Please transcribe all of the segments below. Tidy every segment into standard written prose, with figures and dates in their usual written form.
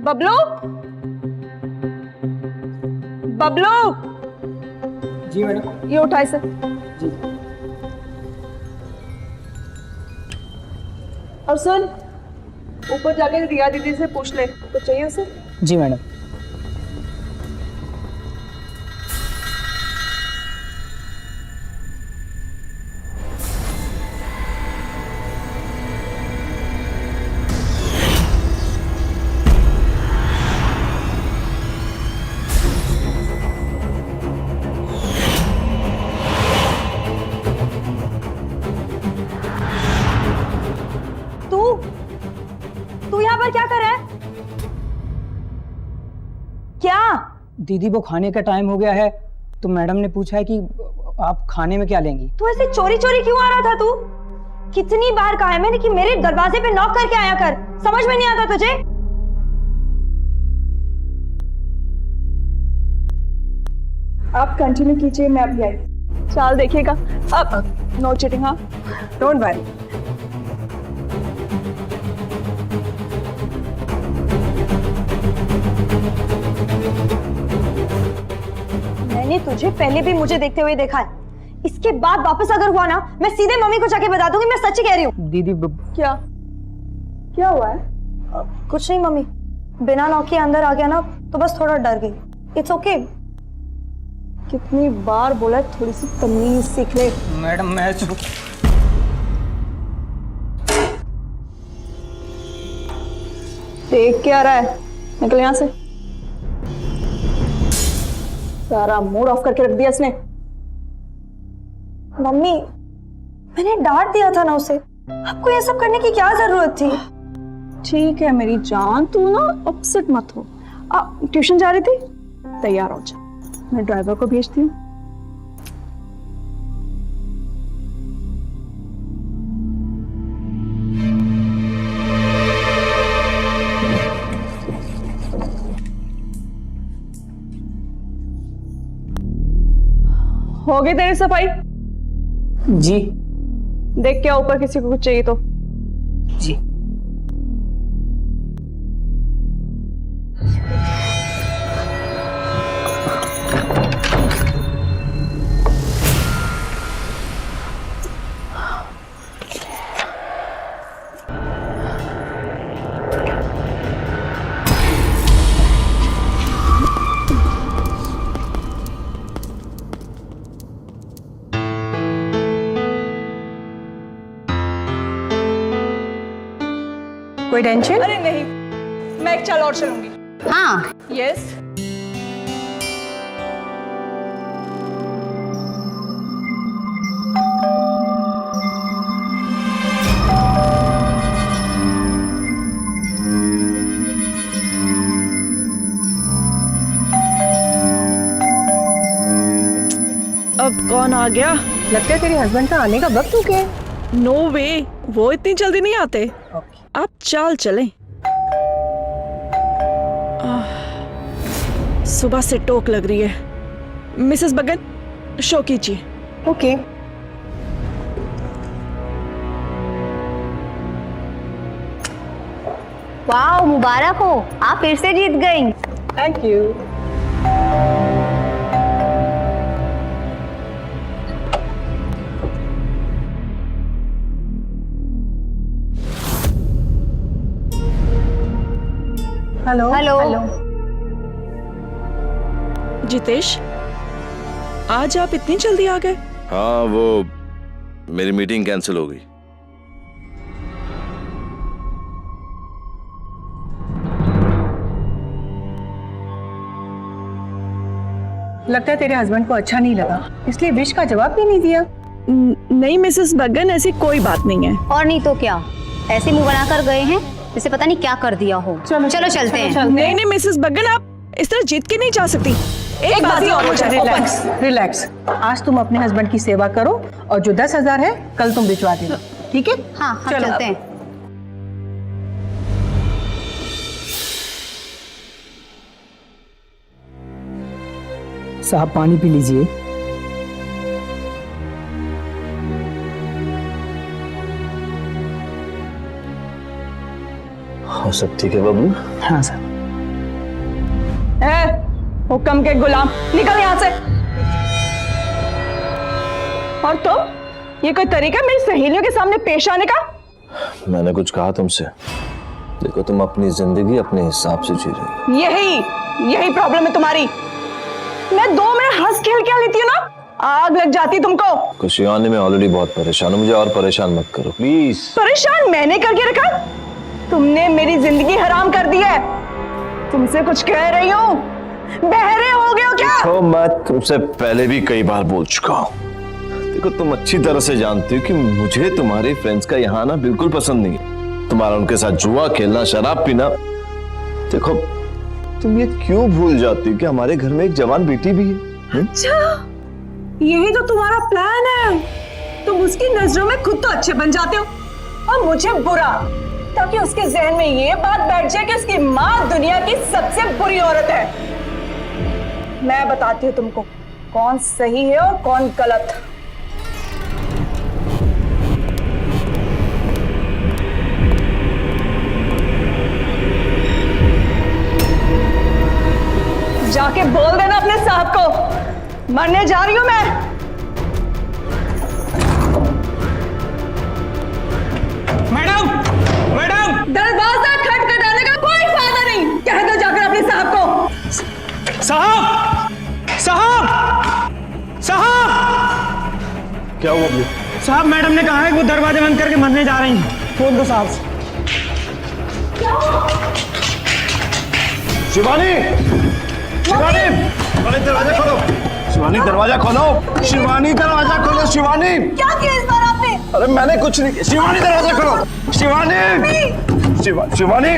बबलू, बबलू। जी madam. ये उठाए sir. जी। और सुन, ऊपर जाके रिया दीदी से पूछ ले, कुछ चाहिए उसे? जी मैडम। तू यहाँ पर क्या कर रहा है? क्या? दीदी वो खाने का टाइम हो गया है तो मैडम ने पूछा है कि आप खाने में क्या लेंगी। तू ऐसे चोरी चोरी क्यों आ रहा था? तू कितनी बार कहा है मैंने कि मेरे दरवाजे पे नॉक करके आया कर, समझ में नहीं आता तुझे? आप कंटिन्यू कीजिए, मैं अभी आई। चाल देखिएगा। अब नो चीटिंग। हाँ, डोंट वरी। मैंने तुझे पहले भी मुझे देखते हुए देखा है। इसके बाद वापस अगर हुआ ना, मैं सीधे मम्मी को जाके बता दूंगी। मैं सच कह रही हूँ। दीदी क्या क्या हुआ है? कुछ नहीं मम्मी, बिना नॉक के अंदर आ गया ना तो बस थोड़ा डर गई। It's okay. कितनी बार बोला है थोड़ी सी तमीज सीख ले। मैडम मैं देख क्या रहा है? निकल यहां से। सारा मूड ऑफ करके रख दिया इसने। मम्मी, मैंने डांट दिया था ना उसे। आपको ये सब करने की क्या जरूरत थी? ठीक है मेरी जान, तू ना अपसेट मत हो। ट्यूशन जा रही थी? तैयार हो जा, मैं ड्राइवर को भेजती हूँ। हो गई तेरी सफाई? जी। देख क्या ऊपर किसी को कुछ चाहिए तो। जी। कोई टेंशन? अरे नहीं, मैं एक चाल और चलूंगी। हाँ। यस। अब कौन आ गया? लगता है तेरे हस्बैंड का आने का वक्त हो गया। नो वे, वो इतनी जल्दी नहीं आते। आप चाल चलें। सुबह से टोक लग रही है। मिसेस बगन, शो कीजिए। ओके। वाह, मुबारक हो, आप फिर से जीत गई। Thank you. Hello hello. Jitesh, आज आप इतनी जल्दी आ गए? हाँ, वो मेरी मीटिंग कैंसिल हो गई। लगता है तेरे हस्बैंड को अच्छा नहीं लगा, इसलिए विश का जवाब भी नहीं दिया। नहीं मिसेस बगन, ऐसी कोई बात नहीं है। और नहीं तो क्या, ऐसे मुंह बनाकर गए हैं जैसे पता नहीं क्या कर दिया हो। चलो चलते हैं। नहीं नहीं मिसेस बगन, आप इस तरह जीत के नहीं जा सकती। एक बात और हो जाए। रिलैक्स। आज तुम अपने हस्बैंड की सेवा करो और जो 10,000 है कल तुम भिजवा देना, ठीक है? हाँ हाँ, चलते हैं। साहब पानी पी लीजिए। सब ठीक है बाबू? हाँ सर। हुक्म के गुलाम, निकल यहाँ से। और तुम, ये कोई तरीका मेरी सहेलियों के सामने पेश आने का? मैंने कुछ कहा तुमसे? देखो तुम अपनी जिंदगी अपने हिसाब से जी रही हो। यही प्रॉब्लम है तुम्हारी। मैं 2 मिनट हंस खेल के लेती हूँ ना, आग लग जाती तुमको। कुछ आने में ऑलरेडी बहुत परेशान हूँ, मुझे और परेशान मत करो प्लीज। परेशान मैंने करके रखा? तुमने मेरी जिंदगी हराम कर दी है। तुमसे कुछ कह रही हूँ, बहरे हो गए हो क्या? तो मैं तुमसे पहले भी कई बार बोल चुका हूँ। देखो तुम अच्छी तरह से जानती हो कि मुझे तुम्हारे फ्रेंड्स का यहाँ आना बिल्कुल पसंद नहीं है। तुम्हारा उनके साथ जुआ खेलना, शराब पीना। देखो तुम ये क्यों भूल जाती हो कि हमारे घर में एक जवान बेटी भी है? अच्छा, यही तो तुम्हारा प्लान है। तुम उसकी नजरों में खुद तो अच्छे बन जाते हो और मुझे बुरा, ताकि उसके जहन में ये बात बैठ जाए कि उसकी माँ दुनिया की सबसे बुरी औरत है। मैं बताती हूँ तुमको कौन सही है और कौन गलत। जाके बोल देना अपने साहब को, मरने जा रही हूं मैं। मैडम, मैडम, दरवाजा खटखटाने का कोई फायदा नहीं। कह दो जाकर अपने साहब को। साहब, साहब, साहब। क्या हुआ अभी? साहब मैडम ने कहा है कि वो दरवाजे बंद करके मरने जा रही हैं। फोन दो साहब। शिवानी, शिवानी, शिवानी दरवाजा खोलो। शिवानी दरवाजा खोलो। शिवानी दरवाजा खोलो। शिवानी, क्या किया इस बार आपने? अरे मैंने कुछ नहीं किया। शिवानी दरवाजा खोलो। शिवानी, शिवानी, शिवानी।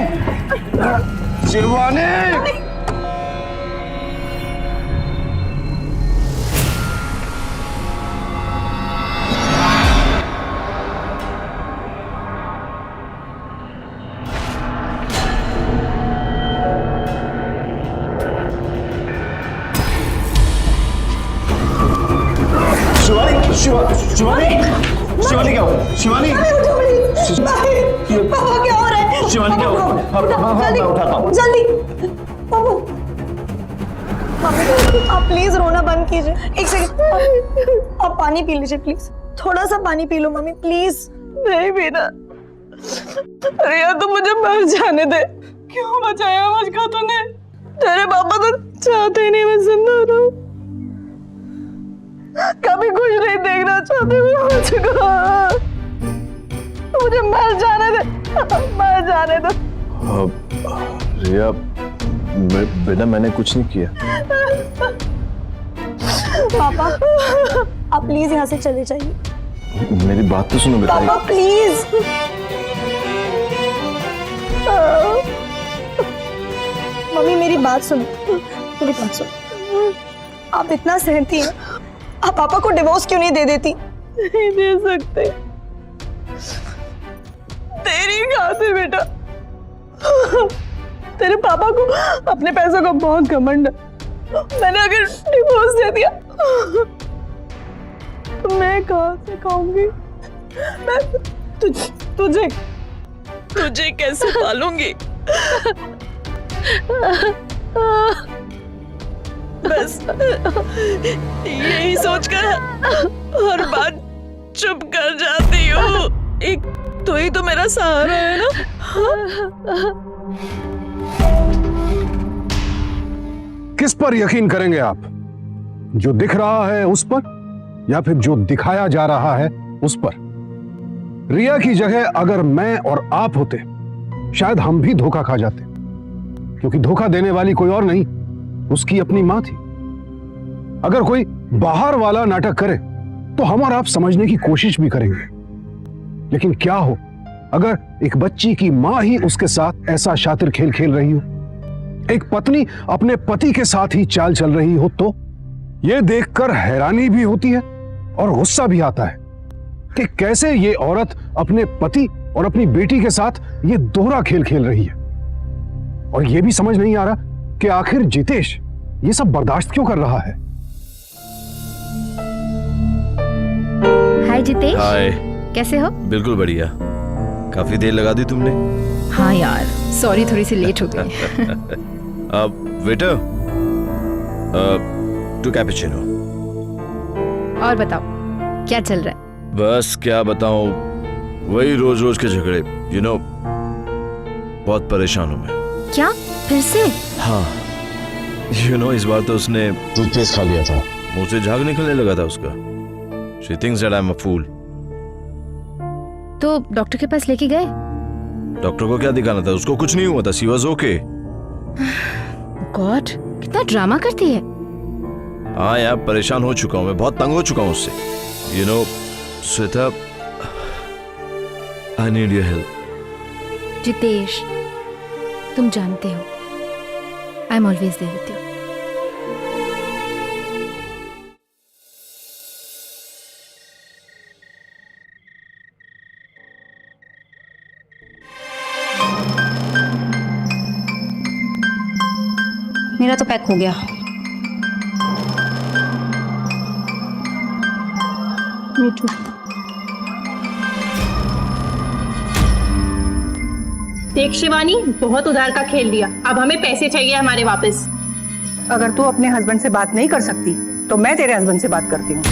शिवानी, शिवानी क्या हुआ? शिवानी, पापा क्या हो रहा है? शिवानी क्या हुआ? जल्दी पापा, आप प्लीज रोना बंद कीजिए। एक सेकंड, आप पानी पी लीजिए प्लीज। थोड़ा सा पानी पी लो मम्मी प्लीज। नहीं पीना। रिया तुम मुझे मर जाने दे। क्यों बचाया मुझको तूने? तेरे पापा तो चाहते ही नहीं मैं जिंदा रहूं। कभी कुछ नहीं देखना चाहते मुझको। मुझे मर जाने दे, मर जाने दो। रिया, बेटा मैंने कुछ नहीं किया। पापा आप प्लीज यहाँ से चले जाइए। मेरी बात तो सुनो बेटा। पापा प्लीज। मम्मी मेरी बात सुनो, मेरी बात सुनो। आप इतना सहती हैं, आप पापा को डिवोर्स क्यों नहीं दे देती? नहीं दे सकते। तेरी खातिर बेटा। तेरे पापा को अपने पैसों का बहुत घमंड है। मैंने अगर डिवोर्स दे दिया तो मैं कहाँ से खाऊंगी? मैं तुझे कैसे पालूंगी? बस यही सोचकर हर बार चुप कर जाती हूँ। एक तो ही तो मेरा सहारा है ना। किस पर यकीन करेंगे आप? जो दिख रहा है उस पर, या फिर जो दिखाया जा रहा है उस पर? रिया की जगह अगर मैं और आप होते, शायद हम भी धोखा खा जाते, क्योंकि धोखा देने वाली कोई और नहीं, उसकी अपनी मां थी। अगर कोई बाहर वाला नाटक करे तो हम और आप समझने की कोशिश भी करेंगे, लेकिन क्या हो अगर एक बच्ची की मां ही उसके साथ ऐसा शातिर खेल खेल रही हो, एक पत्नी अपने पति के साथ ही चाल चल रही हो, तो यह देखकर हैरानी भी होती है और गुस्सा भी आता है कि कैसे ये औरत अपने पति और अपनी बेटी के साथ ये दोहरा खेल खेल रही है। और यह भी समझ नहीं आ रहा कि आखिर जितेश ये सब बर्दाश्त क्यों कर रहा है। हाय जितेश। हाय। कैसे हो? बिल्कुल बढ़िया। काफी देर लगा दी तुमने। हाँ यार, सॉरी थोड़ी सी लेट हो गई। Waiter, two cappuccino. और बताओ क्या चल रहा है? बस क्या बताऊं, वही रोज रोज के झगड़े। यू नो, बहुत परेशान हूं मैं। क्या फिर से? हाँ, यू नो, इस बार तो उसने टूथपेस्ट खा लिया था। मुंह से झाग निकलने लगा था उसका। She thinks that I'm a fool. तो डॉक्टर के पास लेके गए? डॉक्टर को क्या दिखाना था, उसको कुछ नहीं हुआ था। She was okay. गॉड, कितना ड्रामा करती है। हाँ यार, परेशान हो चुका हूँ मैं, बहुत तंग हो चुका हूँ उससे। You know Shweta, I need your help. Jitesh, तुम जानते हो I am always there with you. मेरा तो पैक हो गया। मीठू, देख शिवानी, बहुत उधार का खेल लिया, अब हमें पैसे चाहिए हमारे वापस। अगर तू अपने हस्बैंड से बात नहीं कर सकती तो मैं तेरे हस्बैंड से बात करती हूँ।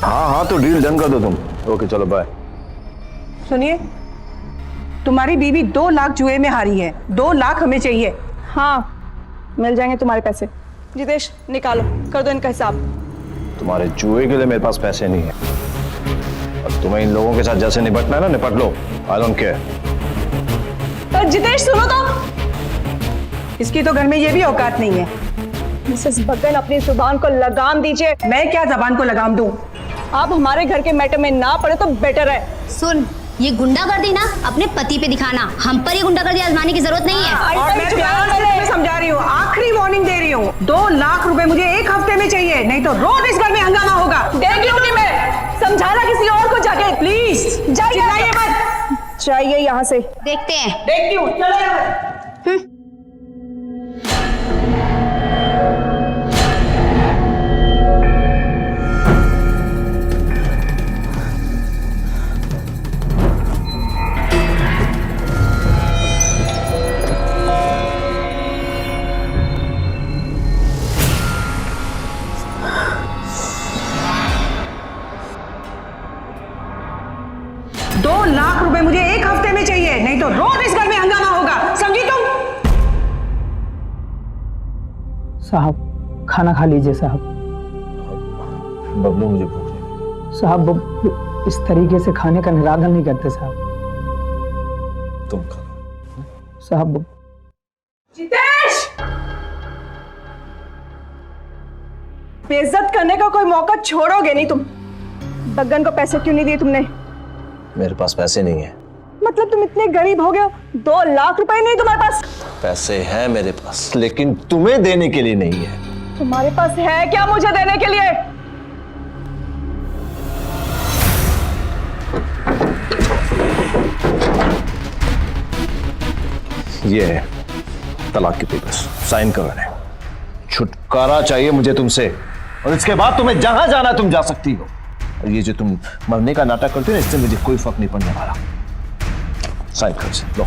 हाँ, तो डील डन कर दो तुम। ओके, चलो बाय। सुनिए, तुम्हारी बीवी 2 लाख जुए में हारी है, 2 लाख हमें चाहिए। हाँ मिल जाएंगे तुम्हारे पैसे। जितेश निकालो, कर दो इनका हिसाब। तुम्हारे जुए के लिए मेरे पास पैसे नहीं है, और तुम्हें इन लोगों के साथ जैसे निपटना है ना, निपट लो। I don't care. जितेश सुनो तो। इसकी तो घर में ये भी औकात नहीं है। मिसेस बग्गन, अपनी जुबान को लगाम दीजिए। मैं क्या जबान को लगाम दूं? आप हमारे घर के मैटर में ना पड़े तो बेटर है। सुन, ये गुंडागर्दी ना अपने पति पे दिखाना, हम पर ये गुंडागर्दी आजमाने की जरूरत नहीं है। और मैं प्यार से तुम्हें समझा रही हूँ, आखिरी वार्निंग दे रही हूँ। 2 लाख रुपए मुझे 1 हफ्ते में चाहिए, नहीं तो रोज इस घर में हंगामा होगा। देख लूंगी मैं, समझाना किसी और को जाके। प्लीज जाइए मत, जाइए यहाँ से। देखते हैं। देखती हूँ, चलो यहाँ। मुझे 1 हफ्ते में चाहिए, नहीं तो रोज इस घर में हंगामा होगा, समझी तुम? साहब खाना खा लीजिए साहब। बबलू, मुझे भूख नहीं। साहब इस तरीके से खाने का निरादर नहीं करते साहब। तुम खा लो साहब। जितेश, बेइज्जत करने का कोई मौका छोड़ोगे नहीं तुम। बग्गन को पैसे क्यों नहीं दिए तुमने? मेरे पास पैसे नहीं है। मतलब तुम इतने गरीब हो गए हो, 2 लाख रुपए नहीं तुम्हारे पास? पैसे हैं मेरे पास, लेकिन तुम्हें देने के लिए नहीं है। तुम्हारे पास है क्या मुझे देने के लिए? ये है तलाक के पेपर्स, साइन करवाने। छुटकारा चाहिए मुझे तुमसे, और इसके बाद तुम्हें जहां जाना तुम जा सकती हो। और ये जो तुम मरने का नाटक करते हो ना, इससे मुझे कोई फर्क नहीं पड़ने वाला। साइन कर से लो।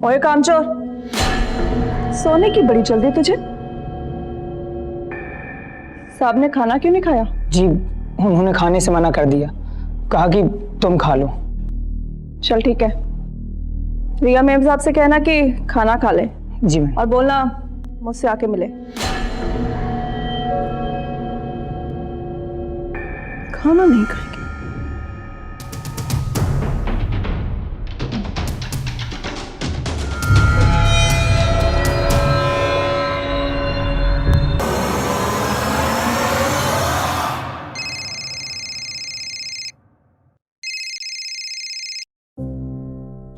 ओए कामचोर, सोने की बड़ी जल्दी तुझे। साहब ने खाना क्यों नहीं खाया? जी उन्होंने खाने से मना कर दिया, कहा कि तुम खा लो। चल ठीक है, रिया मेम साहब से कहना कि खाना खा ले। जी मैम। और बोलना मुझसे आके मिले। खाना नहीं खाएंगे।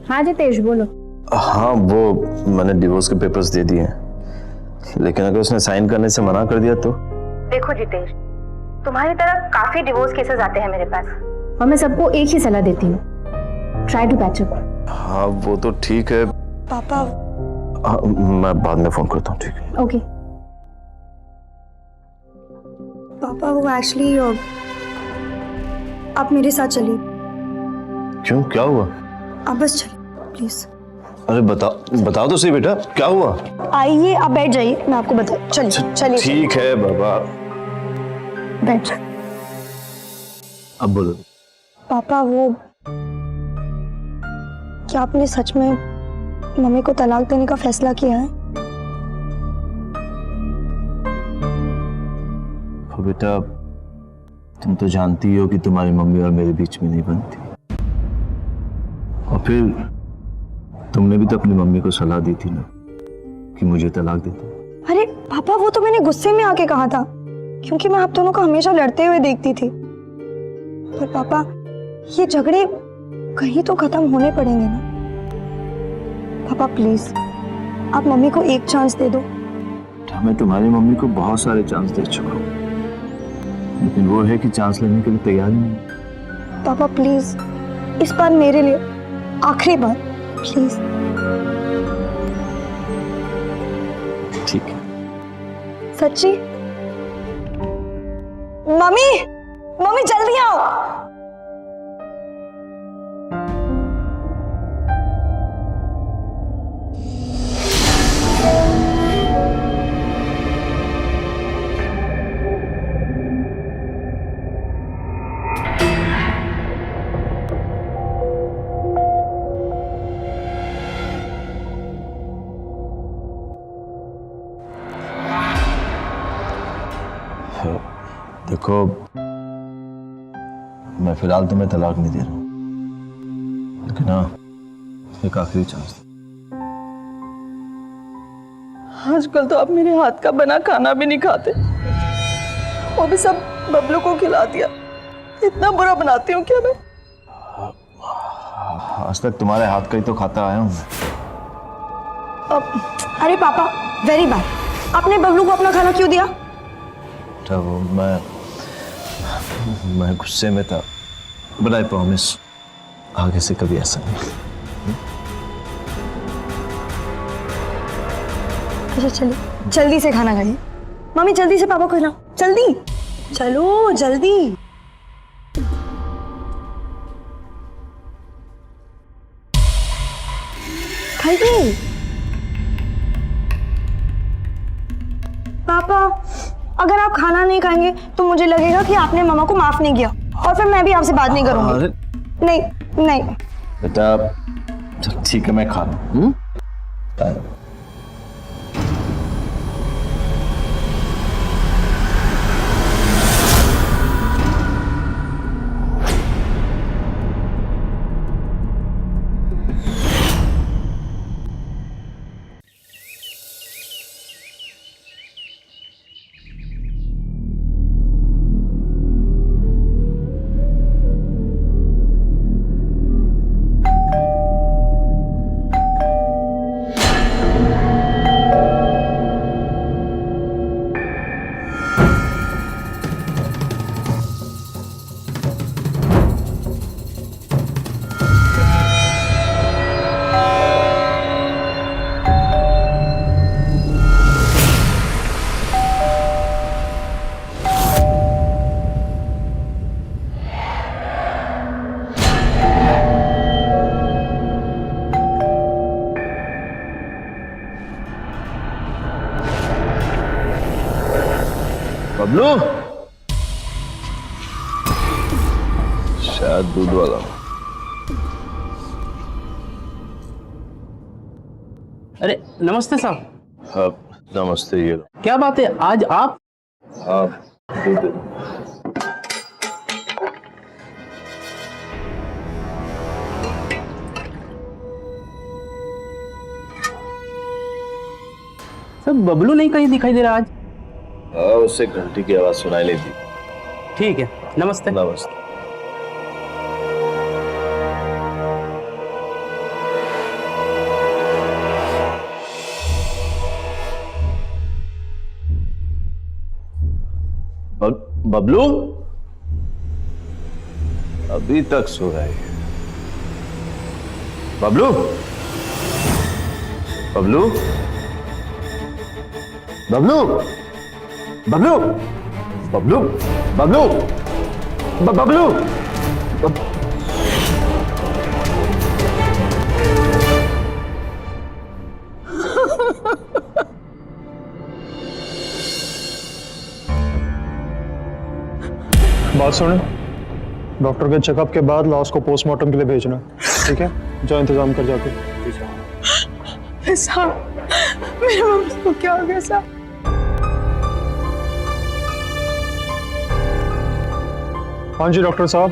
हाँ जितेश बोलो। हाँ, वो मैंने डिवोर्स के पेपर्स दे दिए हैं, लेकिन अगर उसने साइन करने से मना कर दिया तो? देखो जितेश, तुम्हारी तरह काफी डिवोर्स केसेस आते हैं मेरे पास, और मैं सबको एक ही सलाह देती हूँ, ट्राई टू पैच अप। हाँ वो तो ठीक है। पापा, मैं बाद में फोन करता हूँ, ठीक है? ओके पापा, वो एक्चुअली आप मेरे साथ चलिए। क्यों, क्या हुआ? आप बस चलिए प्लीज। अरे बताओ तो सही बेटा, क्या हुआ? आइए, आप बैठ जाइए, मैं आपको बताऊँ। चलिए चलिए ठीक है बाबा, बैठ जाइए। अब बोलो। पापा, वो क्या आपने सच में मम्मी को तलाक देने का फैसला किया है? तो बेटा, तुम तो जानती हो कि तुम्हारी मम्मी और मेरे बीच में नहीं बनती, और फिर तुमने भी तो अपनी मम्मी को सलाह दी थी ना कि मुझे तलाक दे दो। अरे पापा, वो तो मैंने गुस्से में आके कहा था, क्योंकि मैं आप दोनों को हमेशा लड़ते हुए देखती थी। पर पापा, ये झगड़े कहीं तो खत्म होने पड़ेंगे ना। पापा प्लीज, आप मम्मी को एक चांस दे दो। मैं तुम्हारी मम्मी को बहुत सारे चांस दे चुका हूँ, लेकिन वो है कि चांस लेने के लिए तैयार नहीं है। पापा प्लीज, इस बार मेरे लिए आखिरी बार, प्लीज। ठीक है। सच्ची? मम्मी, मम्मी जल्दी आओ। देखो, मैं फिलहाल तुम्हें तलाक नहीं दे रहा हूं, लेकिन हाँ, एक आखिरी चांस दो। आजकल तो आप मेरे हाथ का बना खाना भी नहीं खाते, वो भी सब बबलू को खिला दिया। इतना बुरा बनाती हूँ क्या मैं? आज तक तुम्हारे हाथ का ही तो खाता आया हूं मैं। अरे पापा, वेरी बैड, आपने बबलू को अपना खाना क्यों दिया? वो मैं गुस्से में था, बट आई प्रॉमिस आगे से कभी ऐसा नहीं। अच्छा चलिए, जल्दी से खाना खाइए। मम्मी जल्दी से पापा को खिलाओ, जल्दी चलो जल्दी। खाइए। पापा, अगर आप खाना नहीं खाएंगे तो मुझे लगेगा कि आपने मामा को माफ नहीं किया, और फिर मैं भी आपसे बात नहीं करूंगी। नहीं नहीं बेटा, ठीक है, मैं खा रहा हूँ। बबलू, शायद दूध वाला। अरे नमस्ते साहब। हाँ नमस्ते, ये लो। क्या बात है, आज आप? हाँ दूध। सर बबलू नहीं कहीं दिखाई दे रहा आज। हाँ, उससे घंटी की आवाज सुनाई लेती। ठीक है, नमस्ते। नमस्ते। बबलू अभी तक सो रहा है। बबलू, बबलू बबलू बबलू बबलू बबलू बबलू बात सुने, डॉक्टर के चेकअप के बाद लाश को पोस्टमार्टम के लिए भेजना, ठीक है? जाओ इंतजाम कर जाके। साहब, मेरे मम्मी को क्या हो गया साहब? हाँ जी डॉक्टर साहब,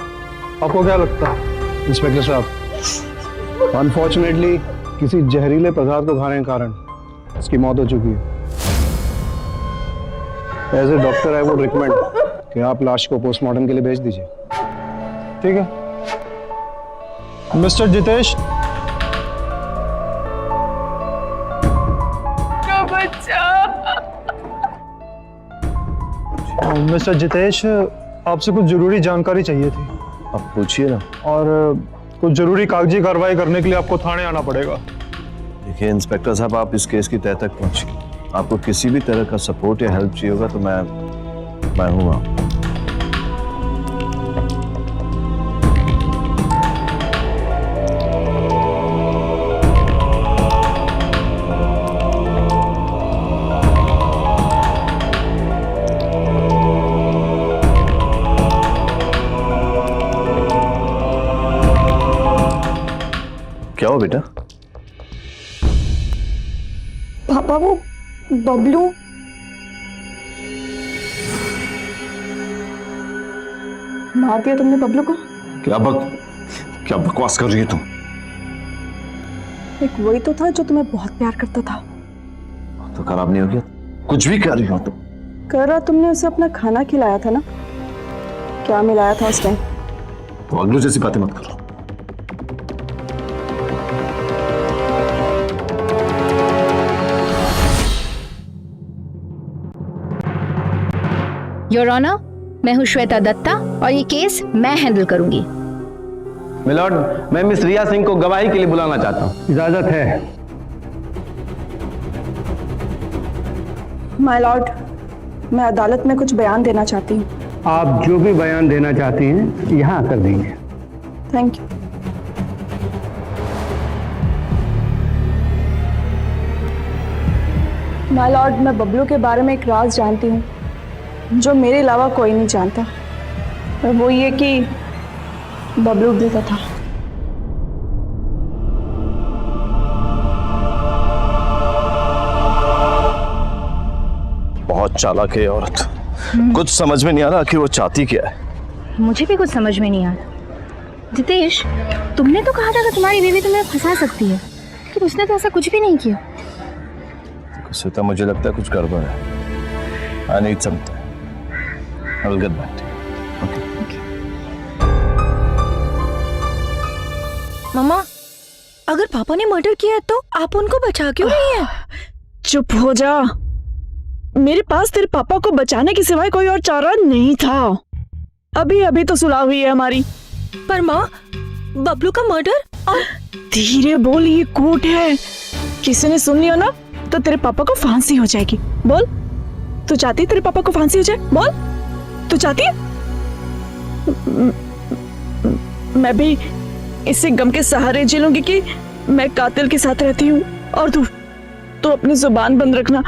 आपको क्या लगता है? इंस्पेक्टर साहब, अनफॉर्चुनेटली किसी जहरीले पदार्थ को खाने के कारण इसकी मौत हो चुकी है। As a doctor I would recommend कि आप लाश को पोस्टमार्टम के लिए भेज दीजिए, ठीक है? मिस्टर जितेश, मिस्टर जितेश, आपसे कुछ जरूरी जानकारी चाहिए थी। आप पूछिए ना। और कुछ जरूरी कागजी कार्रवाई करने के लिए आपको थाने आना पड़ेगा। देखिए इंस्पेक्टर साहब, आप इस केस की तह तक पहुंचिए। आपको किसी भी तरह का सपोर्ट या हेल्प चाहिए होगा तो मैं हूं वहां। क्या हो बेटा? पापा, वो बबलू मार दिया तुमने बबलू को? क्या बकवास कर रही है तुम? एक वही तो था जो तुम्हें बहुत प्यार करता था। तो खराब नहीं हो गया? कुछ भी कर रही हो तुम? कर रहा, तुमने उसे अपना खाना खिलाया था ना? क्या मिलाया था उसने? तो अगलू जैसी बातें मत करो। योर ऑनर, मैं हूँ श्वेता दत्ता और ये केस मैं हैंडल करूंगी। मिलॉर्ड, मैं मिस रिया सिंह को गवाही के लिए बुलाना चाहता हूँ। इजाजत है। माय लॉर्ड, मैं अदालत में कुछ बयान देना चाहती हूँ। आप जो भी बयान देना चाहती हैं यहाँ कर देंगे। Thank you. माय लॉर्ड, मैं बबलू के बारे में एक राज जानती हूँ जो मेरे अलावा कोई नहीं जानता, और वो ये कि बबलू देता था। बहुत चालाक है ये औरत। कुछ समझ में नहीं आ रहा कि वो चाहती क्या है। मुझे भी कुछ समझ में नहीं आ रहा। जितेश, तुमने तो कहा था कि तुम्हारी बीवी तुम्हें फंसा सकती है, लेकिन उसने तो ऐसा कुछ भी नहीं किया। श्वेता, मुझे लगता है कुछ गड़बड़ है। I need something. I will get back to you. Okay. मम्मा, अगर पापा ने मर्डर किया है तो आप उनको बचा क्यों रही हैं? चुप हो जा। मेरे पास तेरे पापा को बचाने के सिवाय कोई और चारा नहीं था। अभी अभी तो सुलह हुई है हमारी। पर माँ, बबलू का मर्डर? और धीरे बोल, ये कोर्ट है। किसी ने सुन लिया ना तो तेरे पापा को फांसी हो जाएगी। बोल, तू चाहती है तेरे पापा को फांसी हो जाए? बोल, तू चाहती है? मैं भी इसी गम के सहारे जी लूंगी कि मैं कातिल के साथ रहती हूँ, और तू अपनी जुबान बंद रखना।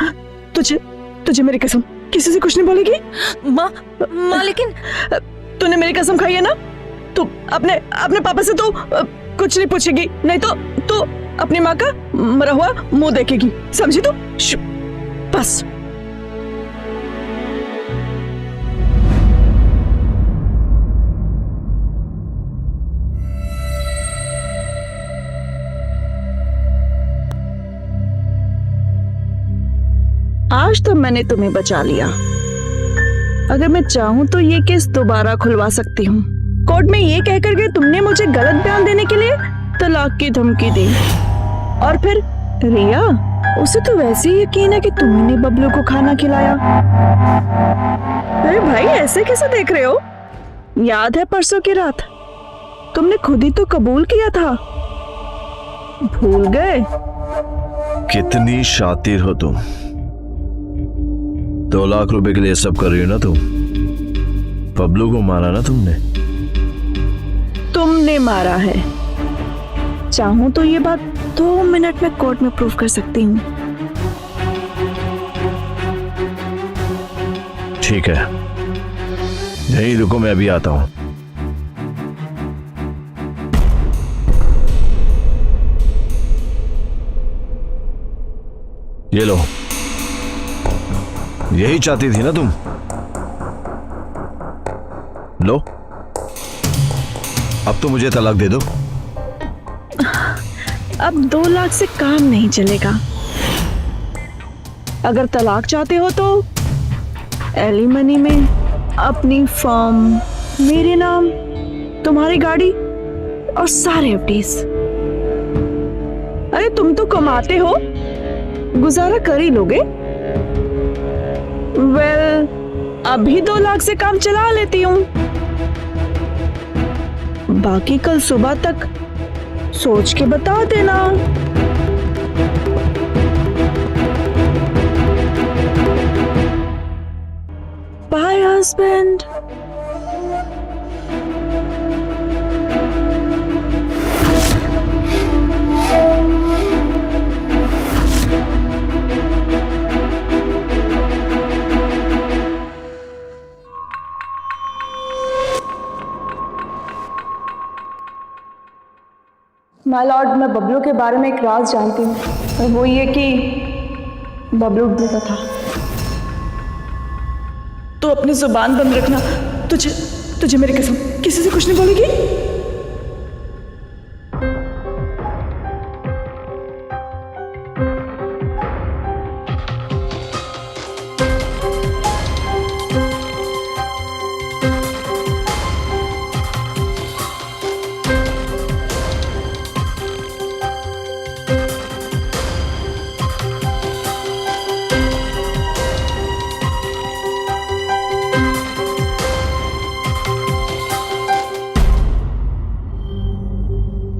तुझे मेरी कसम, किसी से कुछ नहीं बोलेगी? माँ, लेकिन तूने मेरी कसम खाई है ना? तू अपने पापा से तो कुछ नहीं पूछेगी, नहीं तो तू अपनी माँ का मरा हुआ मुंह देखेगी, समझी तू? बस। आज तो मैंने तुम्हें बचा लिया। अगर मैं चाहूं तो ये केस दोबारा खुलवा सकती हूँ। कोर्ट में ये कहकर के तुमने मुझे गलत बयान देने के लिए तलाक की धमकी दी, और फिर रिया, उसे तो वैसे ही यकीन है कि तुमने बबलू को खाना खिलाया। अरे भाई, ऐसे कैसे देख रहे हो? याद है परसों की रात तुमने खुद ही तो कबूल किया था, भूल गए? कितनी शातिर हो तुम। 2 लाख रुपए के लिए सब कर रही हो ना तुम। बबलू को मारा ना तुमने। तुमने मारा है। चाहूं तो ये बात 2 मिनट में कोर्ट में प्रूव कर सकती हूँ। ठीक है, यहीं रुको, मैं अभी आता हूं। ये लो, यही चाहती थी ना तुम। लो, अब तो मुझे तलाक दे दो। अब 2 लाख से काम नहीं चलेगा। अगर तलाक चाहते हो तो एलिमनी में अपनी फर्म, मेरे नाम, तुम्हारी गाड़ी और सारे अपडेट्स। अरे तुम तो कमाते हो, गुजारा कर ही लोगे। वेल, अभी 2 लाख से काम चला लेती हूँ। बाकी कल सुबह तक सोच के बता देना। Bye husband. माय लॉर्ड, मैं बबलू के बारे में एक राज जानती हूँ, और वो ये कि बबलू डूबा था। तो अपनी जुबान बंद रखना। तुझे मेरी कसम, किसी से कुछ नहीं बोलेगी?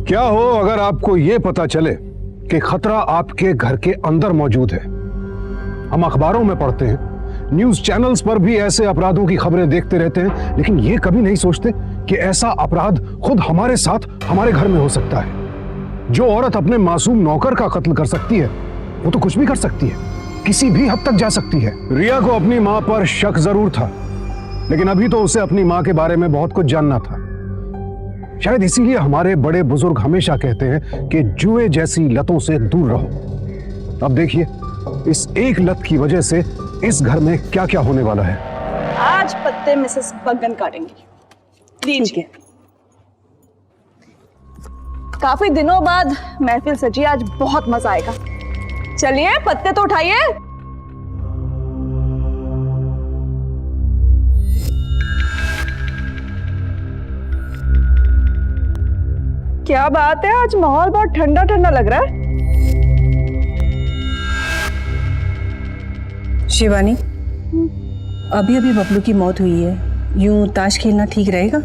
क्या हो अगर आपको यह पता चले कि खतरा आपके घर के अंदर मौजूद है। हम अखबारों में पढ़ते हैं, न्यूज चैनल्स पर भी ऐसे अपराधों की खबरें देखते रहते हैं, लेकिन ये कभी नहीं सोचते कि ऐसा अपराध खुद हमारे साथ, हमारे घर में हो सकता है। जो औरत अपने मासूम नौकर का कत्ल कर सकती है, वो तो कुछ भी कर सकती है, किसी भी हद तक जा सकती है। रिया को अपनी मां पर शक जरूर था, लेकिन अभी तो उसे अपनी मां के बारे में बहुत कुछ जानना था। शायद इसीलिए हमारे बड़े बुजुर्ग हमेशा कहते हैं कि जुए जैसी लतों से दूर रहो। अब देखिए, इस एक लत की वजह से इस घर में क्या क्या होने वाला है। आज पत्ते मिसेस बग्गन काटेंगी। लीजिए। काफी दिनों बाद महफिल सजी, आज बहुत मजा आएगा। चलिए पत्ते तो उठाइए। क्या बात है, आज माहौल बहुत ठंडा ठंडा लग रहा है। शिवानी, अभी अभी बबलू की मौत हुई है, यूं ताश खेलना ठीक रहेगा?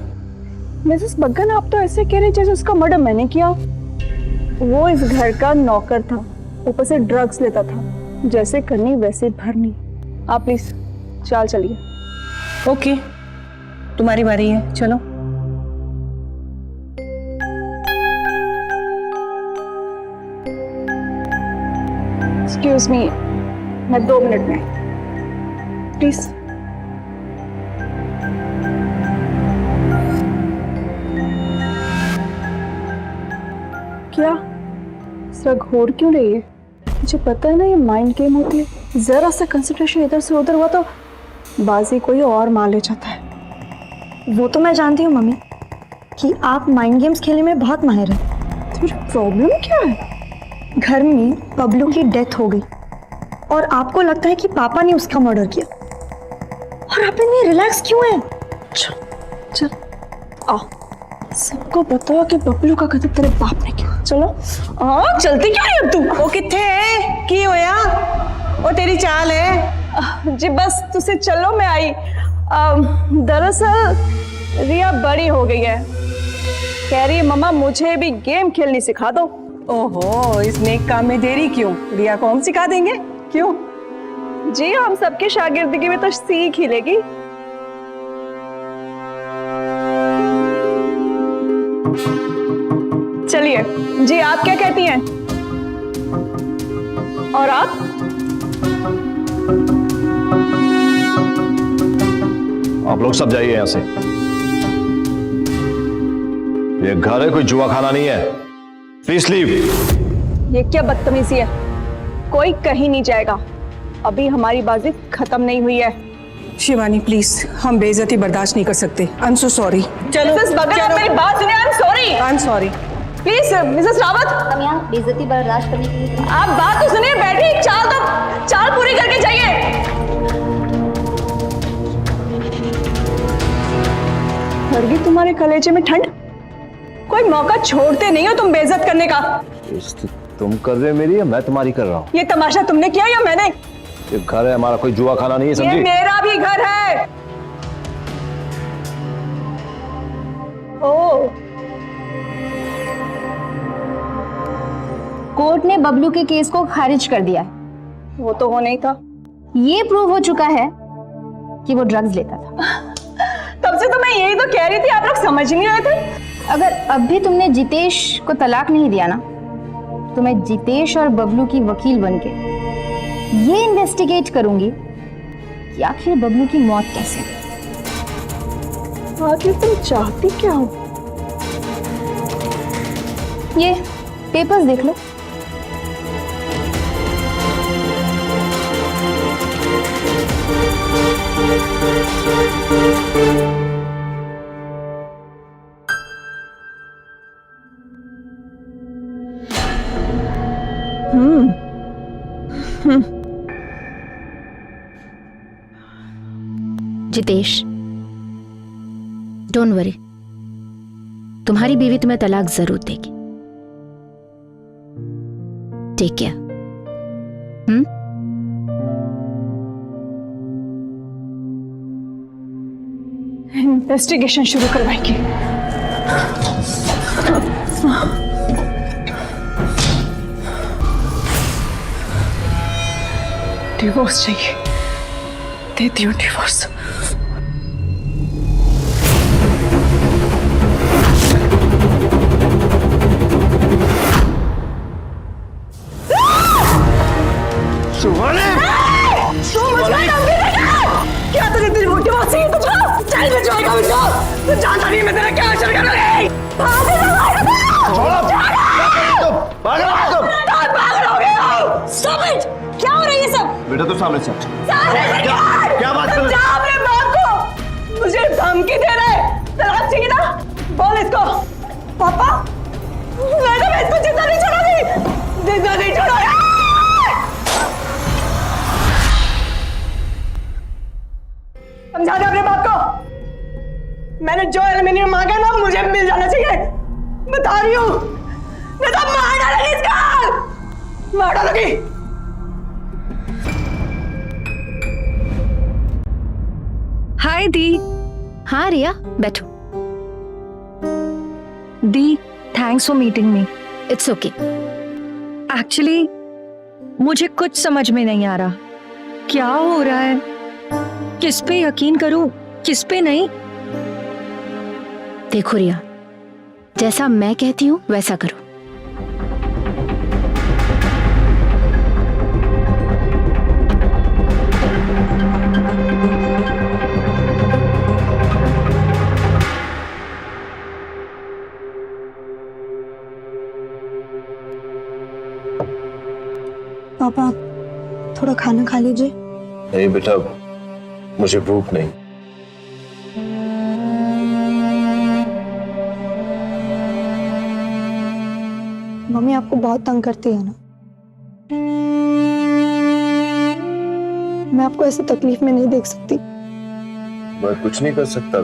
मिसेस बग्गन, आप तो ऐसे कह रही जैसे उसका मर्डर मैंने किया। वो इस घर का नौकर था, ऊपर से ड्रग्स लेता था। जैसे करनी वैसे भरनी। आप प्लीज चाल चलिए। ओके, तुम्हारी बारी है, चलो। एक्सक्यूज मी, मैं 2 मिनट में, प्लीज। क्या सर घोर क्यों रही है? मुझे पता है ना ये माइंड गेम होती है। जरा सा कंसंट्रेशन इधर से उधर हुआ तो बाजी कोई और मार ले जाता है। वो तो मैं जानती हूँ मम्मी कि आप माइंड गेम्स खेलने में बहुत माहिर हैं। तो प्रॉब्लम क्या है? घर में बबलू की डेथ हो गई और आपको लगता है कि पापा ने उसका मर्डर किया, और आप इतनी रिलैक्स क्यों हैं? चल चल आ, सबको बता कि बबलू का कत्ल तेरे बाप ने किया। चलो आ, चलती क्यों नहीं अब तू? वो किथे है? की होया? वो तेरी चाल है? जी बस तुझसे चलो, मैं आई। दरअसल रिया बड़ी हो गई है, कह रही है मम्मा मुझे भी गेम खेलनी सिखा दो। ओहो, इस नेक काम में देरी क्यों? रिया को हम सिखा देंगे। क्यों? जी हम सबके शागिर्दगी में तो सीख ही लेगी। चलिए जी, आप क्या कहती हैं? और आप? आप लोग सब जाइए यहां से। ये घर है, कोई जुआ खाना नहीं है। Please leave. ये क्या बदतमीजी है? कोई कहीं नहीं जाएगा, अभी हमारी बाजी खत्म नहीं हुई है। शिवानी प्लीज, हम बेइज्जती बर्दाश्त नहीं कर सकते। I am so sorry. चलो मिसेस बगल, आप मेरी बात सुनिए। I am sorry. I am sorry. Please Mrs Rawat, हम यहाँ बेइज्जती बर्दाश्त करने के लिए। आप बात तो सुनिए। बैठिए, एक चाल पूरी करके जाइए। भर गई तुम्हारे कलेजे में ठंड। कोई मौका छोड़ते नहीं हो तुम बेइज्जत करने का। तुम कर रहे हो मेरी या मैं तुम्हारी कर रहा हूँ? ये तमाशा तुमने किया या मैंने? ये घर है हमारा, कोई जुआ खाना नहीं है, समझी? ये मेरा भी घर है। ओ, कोर्ट ने बबलू के केस को खारिज कर दिया है। वो तो होना ही था। ये प्रूव हो चुका है कि वो ड्रग्स लेता था। तब से तो मैं यही तो कह रही थी, आप लोग समझ नहीं रहे थे। अगर अब भी तुमने जितेश को तलाक नहीं दिया ना, तो मैं जितेश और बबलू की वकील बनके ये इन्वेस्टिगेट करूंगी कि आखिर बबलू की मौत कैसे हुई। आखिर तुम चाहती क्या हो? ये पेपर्स देख लो। जितेश, डोंट वरी, तुम्हारी बीवी तुम्हें तलाक जरूर देगी। Take care. इन्वेस्टिगेशन शुरू करवाएंगे। डिवोर्स चाहिए, देती हूँ डिवोर्स। क्या तुझे तेरी मोटी बात सही तुझको? चल में जाएगा मुझको। तू जानता नहीं मैं तेरा क्या असर करूंगी। भाग रहोगे। Stop it! क्या हो रहा है ये सब? बेटा तो सामने से क्या बात कर रहे हो? जा अपने बाप को, मुझे धमकी दे रहा है। तलाक चाहिए ना? बोल इसको। पापा, मैडम इसको जिंदा नहीं छोड़ोगी, जिंदा नहीं छोड़ोगी। समझा दे अपने बाप को, मैंने जो एल्यूमिनियम मांगा ना मुझे मिल जाना चाहिए। बता रही हूँ, मैं तो मार डालूंगी इसका, मार डालूंगी। हाय दी। हाँ रिया, बैठो। दी, thanks for meeting me. It's okay. Actually मुझे कुछ समझ में नहीं आ रहा, क्या हो रहा है, किस पे यकीन करूं, किस पे नहीं। देखो रिया, जैसा मैं कहती हूँ वैसा करो। पापा, थोड़ा खाना खा लीजिए। नहीं बेटा, मुझे भूख नहीं। मम्मी आपको बहुत तंग करती है ना, मैं आपको ऐसे तकलीफ में नहीं देख सकती। मैं कुछ नहीं कर सकता,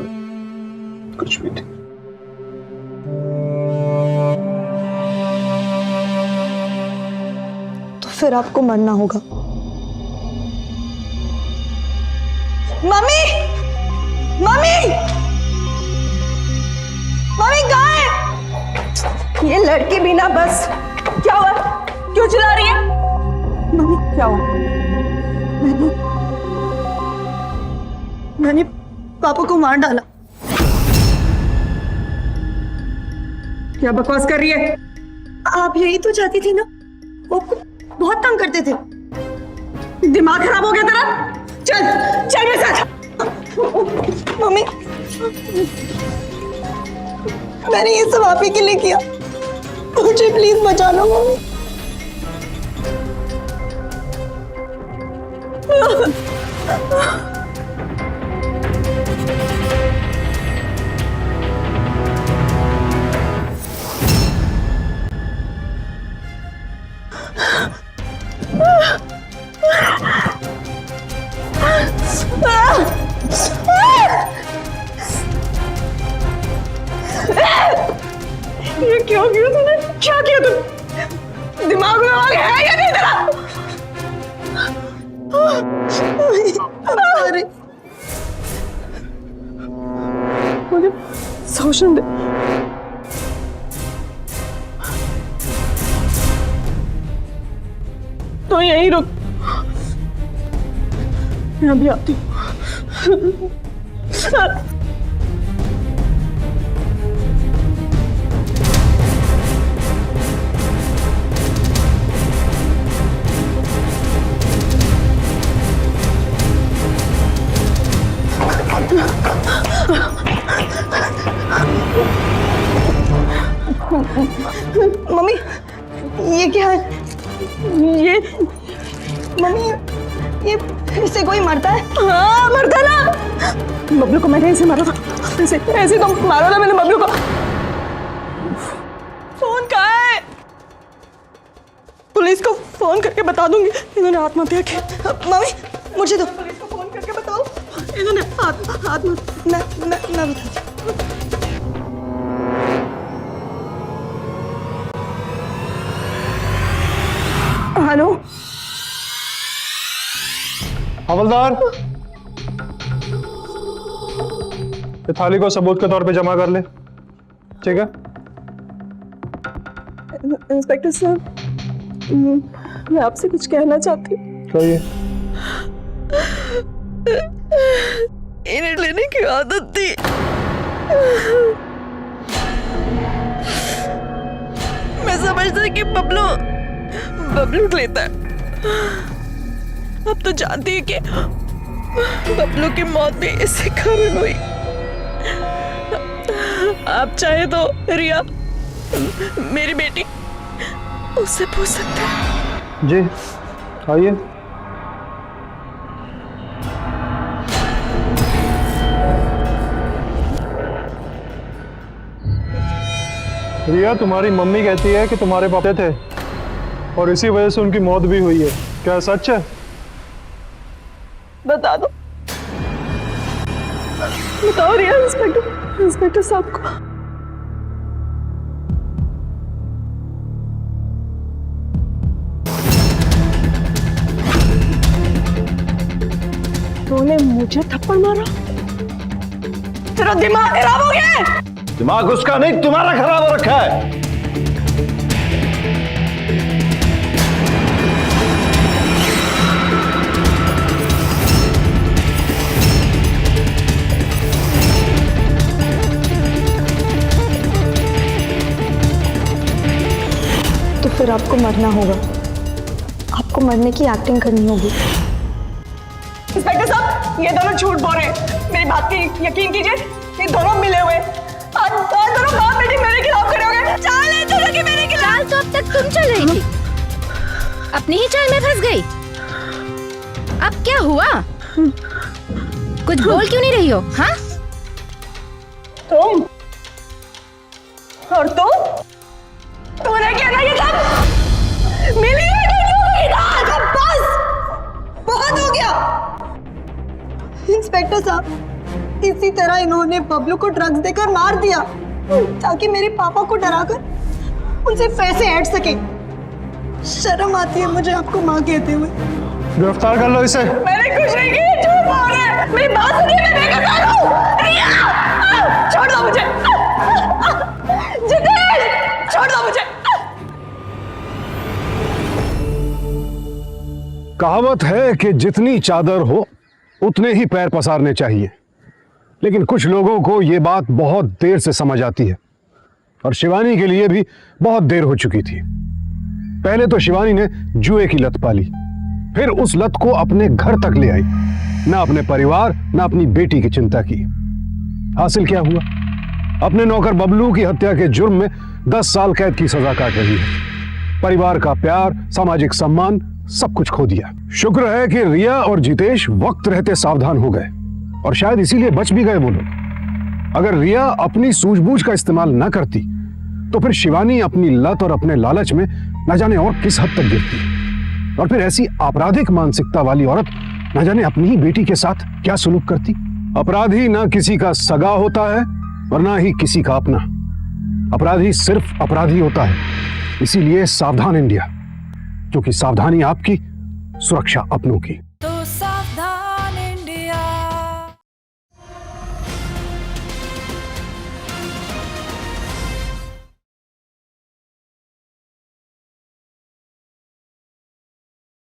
कुछ भी नहीं। तो फिर आपको मरना होगा। मम्मी, मम्मी, मम्मी कहाँ है? ये लड़की भी ना बस चिल्ला रही है? मम्मी क्या हुआ? मैंने पापा को मार डाला। क्या बकवास कर रही है? आप यही तो चाहती थी ना? वो आपको बहुत तंग करते थे। दिमाग खराब हो गया तेरा? चल चल मेरे साथ। मम्मी मैंने ये सब आप ही के लिए किया, मुझे प्लीज बचा लो मम्मी। ये क्यों किया तूने? क्या किया तू? दिमाग में आग है या नहीं तेरा? अरे मुझे सोचने दे। तो यहीं रुक, मैं अभी आती हूँ। मम्मी ये क्या है? ये मम्मी ये इससे कोई मरता है? हाँ मरता ना। बबलू को मैंने ऐसे मारा था, ऐसे ऐसे तो मारा था मैंने बबलू को। फोन कहाँ है? पुलिस को फोन करके बता दूंगी इन्होंने आत्महत्या की। मम्मी मुझे तो पुलिस को फोन करके बताओ इन्होंने आत्महत्या। मैं बताती हूँ। हेलो हवलदार, ये थाली को सबूत के तौर पे जमा कर ले, ठीक है? इंस्पेक्टर साहब मैं आपसे कुछ कहना चाहती हूँ। कहिए। इन्हें लेने की आदत थी। मैं समझता कि बबलू लेता है। अब तो जानती है कि बबलू की मौत भी इससे कारण हुई। आप चाहे तो रिया मेरी बेटी उससे पूछ सकते हैं। जी आइए। रिया, तुम्हारी मम्मी कहती है कि तुम्हारे पापा थे और इसी वजह से उनकी मौत भी हुई है, क्या सच है? बता दो, बताओ रिया। इंस्पेक्टर साहब को तूने मुझे थप्पड़ मारा? तेरा दिमाग खराब हो गया है? दिमाग उसका नहीं तुम्हारा खराब हो रखा है। तो फिर आपको मरना होगा, आपको मरने की एक्टिंग करनी होगी। इंस्पेक्टर साहब ये दोनों झूठ बोल रहे हैं, मेरी बात की यकीन कीजिए। ये दोनों मिले हुए आज दोनों बाप बेटी मेरे खिलाफ खड़े हो गए। चाल है दोनों की मेरे खिलाफ। चाल तो अब तक तुम चल रही थी, अपनी ही चाल में फंस गई। अब क्या हुआ? कुछ बोल क्यों नहीं रही हो? हाँ तुम और तूने क्या ना ये सब मिली है बस बहुत हो गया। इंस्पेक्टर साहब इसी तरह इन्होंने बबलू को ड्रग्स देकर मार दिया ताकि मेरे पापा को डराकर उनसे पैसे ऐंठ सके। शर्म आती है मुझे आपको माँ कहते हुए। गिरफ्तार कर लो इसे। मैंने कुछ नहीं किया, झूठ बोल रहे हैं। मेरी बात सुनिए, मैं बेगुनाह हूँ। रिया छोड़ दो मुझे। जितेश छोड़ दो मुझे। कहावत है कि जितनी चादर हो उतने ही पैर पसारने चाहिए, लेकिन कुछ लोगों को यह बात बहुत देर से समझ आती है और शिवानी के लिए भी बहुत देर हो चुकी थी। पहले तो शिवानी ने जुए की लत पाली, फिर उस लत को अपने घर तक ले आई, ना अपने परिवार ना अपनी बेटी की चिंता की। हासिल क्या हुआ? अपने नौकर बबलू की हत्या के जुर्म में 10 साल कैद की सजा काट रही है। परिवार का प्यार, सामाजिक सम्मान सब कुछ खो दिया। शुक्र है कि रिया और जितेश वक्त रहते सावधान हो गए और शायद इसीलिए बच भी गए वो लोग। अगर रिया अपनी सूझबूझ का इस्तेमाल न करती तो फिर शिवानी अपनी लत और अपने लालच में न जाने और किस हद तक गिरती, और फिर ऐसी आपराधिक मानसिकता वाली औरत न जाने अपनी ही बेटी के साथ क्या सुलूक करती। अपराधी ना किसी का सगा होता है और ना ही किसी का अपना। अपराधी सिर्फ अपराधी होता है। इसीलिए सावधान इंडिया, क्योंकि सावधानी आपकी, सुरक्षा अपनों की।